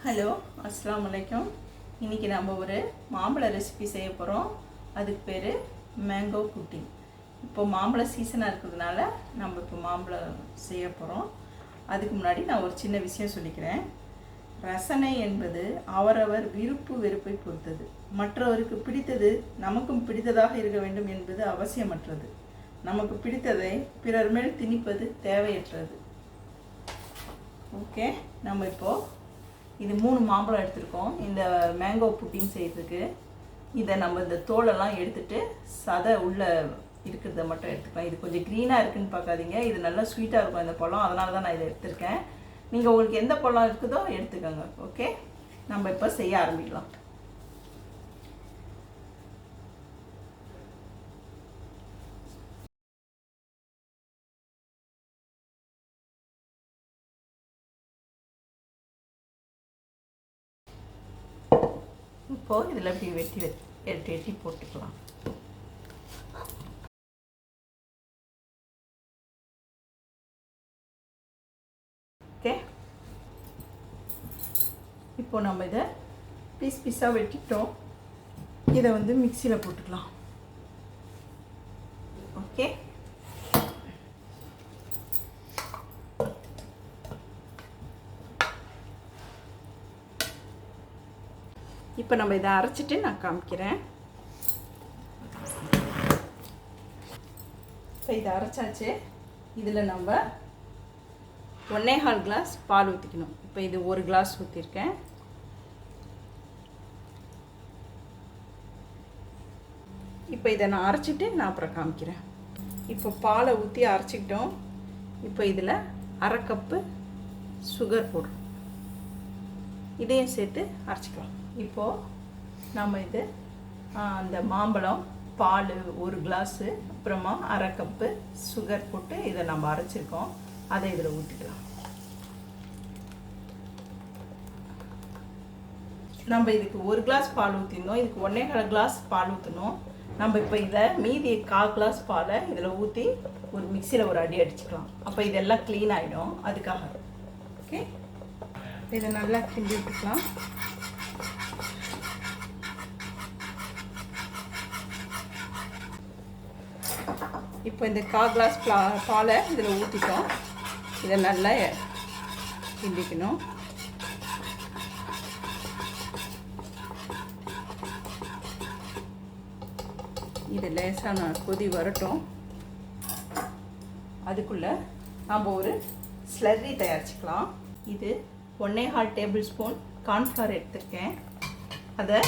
Hello, அஸ்ஸலாமு அலைக்கும். இன்றைக்கி நம்ம ஒரு மாம்பழ ரெசிபி செய்ய போகிறோம். அதுக்கு பேர் மேங்கோ புட்டிங். இப்போ மாம்பழ சீசனாக இருக்கிறதுனால நம்ம இப்போ மாம்பழம் செய்ய போகிறோம். அதுக்கு முன்னாடி நான் ஒரு சின்ன விஷயம் சொல்லிக்கிறேன். ரசனை என்பது அவரவர் விருப்பு வெறுப்பை பொறுத்தது. மற்றவருக்கு பிடித்தது நமக்கும் பிடித்ததாக இருக்க வேண்டும் என்பது அவசியமற்றது. நமக்கு பிடித்ததை பிறர் மேல் திணிப்பது தேவையற்றது. ஓகே, நம்ம இப்போது இது 3 மாம்பழம் எடுத்துருக்கோம் இந்த மேங்கோ புட்டிங் செய்கிறதுக்கு. இதை நம்ம இந்த தோலெல்லாம் எடுத்துகிட்டு சதை உள்ளே இருக்கிறத மட்டும் எடுத்துக்கலாம். இது கொஞ்சம் க்ரீனாக இருக்குதுன்னு பார்க்காதீங்க, இது நல்லா ஸ்வீட்டாக இருக்கும் இந்த பழம், அதனால தான் நான் இதை எடுத்திருக்கேன். நீங்கள் உங்களுக்கு எந்த பழம் இருக்குதோ எடுத்துக்கோங்க. ஓகே, நம்ம இப்போ செய்ய ஆரம்பிக்கலாம். இப்போது இதில் இப்படி வெட்டி போட்டுக்கலாம். ஓகே, இப்போ நம்ம இதை பீஸாக வெட்டிட்டோம். இதை வந்து மிக்சியில் போட்டுக்கலாம். ஓகே, இப்போ நம்ம இதை அரைச்சிட்டு நான் காமிக்கிறேன். இப்போ இதை அரைச்சாச்சு. இதில் நம்ம 1.25 கிளாஸ் பால் ஊற்றிக்கணும். இப்போ இது 1 கிளாஸ் ஊற்றிருக்கேன். இப்போ இதை நான் அரைச்சிட்டு நான் அப்புறம் காமிக்கிறேன். இப்போ பாலை ஊற்றி அரைச்சிக்கிட்டோம். இப்போ இதில் 1/2 கப்பு சுகர் போடுறோம். இதையும் சேர்த்து அரைச்சிக்கலாம். இப்போது நம்ம இது அந்த மாம்பழம் பால் 1 கிளாஸு, அப்புறமா 1/2 கப்பு சுகர் போட்டு இதை நம்ம அரைச்சிருக்கோம். அதை இதில் ஊற்றிக்கலாம். நம்ம இதுக்கு 1 கிளாஸ் பால் ஊற்றிருந்தோம், இதுக்கு 1.25 கிளாஸ் பால் ஊற்றணும். நம்ம இப்போ இதை மீதி 1/4 கிளாஸ் பாலை இதில் ஊற்றி ஒரு மிக்சியில் ஒரு அடி அடிச்சுக்கலாம். அப்போ இதெல்லாம் க்ளீன் ஆகிடும், அதுக்காக. ஓகே, இதை நல்லா கிண்டி விட்டுக்கலாம். இப்போ இந்த 1/4 கிளாஸ் பாலை இதில் ஊற்றிட்டோம். இதை நல்லா கிண்டிக்கணும். இது லேசான கொதி வரட்டும். அதுக்குள்ளே நாம் ஒரு ஸ்லர்ரி தயாரிச்சுக்கலாம். இது 1.25 டேபிள் ஸ்பூன் கார்ன்ஃப்ளவர் எடுத்துருக்கேன். அதை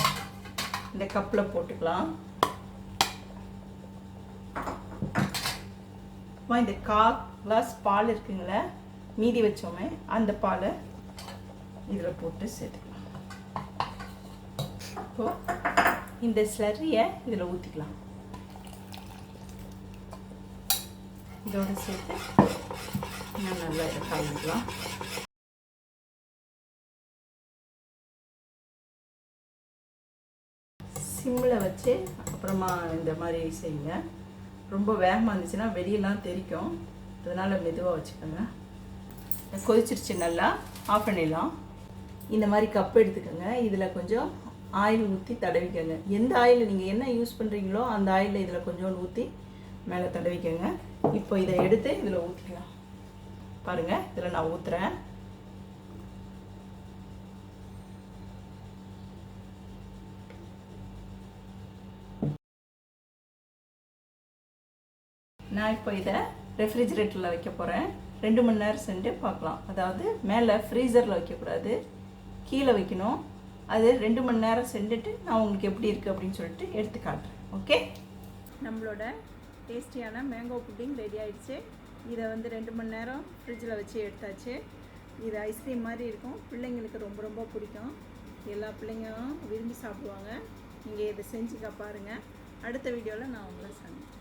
இந்த கப்பில் போட்டுக்கலாம். இந்த 1/4 கிளாஸ் பால் இருக்குங்களே, மீதி வச்சோமே, அந்த பாலை இதில் போட்டு சேர்த்துக்கலாம். இப்போது இந்த ஸ்லர்ரியை இதில் ஊற்றிக்கலாம். இதோடு சேர்த்து நல்லா இதை கலந்துக்கலாம். சிம்மில் வச்சு அப்புறமா இந்த மாதிரி செய்யுங்க. ரொம்ப வேகமாக இருந்துச்சுன்னா வெளியெல்லாம் தெரிக்கும், அதனால் மெதுவாக வச்சுக்கோங்க. கொதிச்சிருச்சு, நல்லா ஆஃப் பண்ணிடலாம். இந்த மாதிரி கப் எடுத்துக்கோங்க. இதில் கொஞ்சம் ஆயில் ஊற்றி தடவிக்கோங்க. எந்த ஆயில் நீங்கள் என்ன யூஸ் பண்ணுறீங்களோ அந்த ஆயிலில் இதில் கொஞ்சோண்டு ஊற்றி மேலே தடவிக்கோங்க. இப்போ இதை எடுத்து இதில் ஊற்றிக்கலாம். பாருங்கள், இதில் நான் ஊற்றுறேன். நான் இப்போ இதை ரெஃப்ரிஜிரேட்டரில் வைக்க போகிறேன். 2 மணி நேரம் சென்று பார்க்கலாம். அதாவது மேலே ஃப்ரீசரில் வைக்கக்கூடாது, கீழே வைக்கணும். அது 2 மணி நேரம் சென்றுட்டு நான் உங்களுக்கு எப்படி இருக்குது அப்படின்னு சொல்லிட்டு எடுத்து காட்டுறேன். ஓகே, நம்மளோட டேஸ்டியான மேங்கோ புட்டிங் ரெடி ஆகிடுச்சு. இதை வந்து 2 மணி நேரம் ஃப்ரிட்ஜில் வச்சு எடுத்தாச்சு. இது ஐஸ்கிரீம் மாதிரி இருக்கும். பிள்ளைங்களுக்கு ரொம்ப ரொம்ப பிடிக்கும். எல்லா பிள்ளைங்களும் விரும்பி சாப்பிடுவாங்க. நீங்கள் இதை செஞ்சுக்க பாருங்கள். அடுத்த வீடியோவில் நான் உங்களை சந்திக்கிறேன்.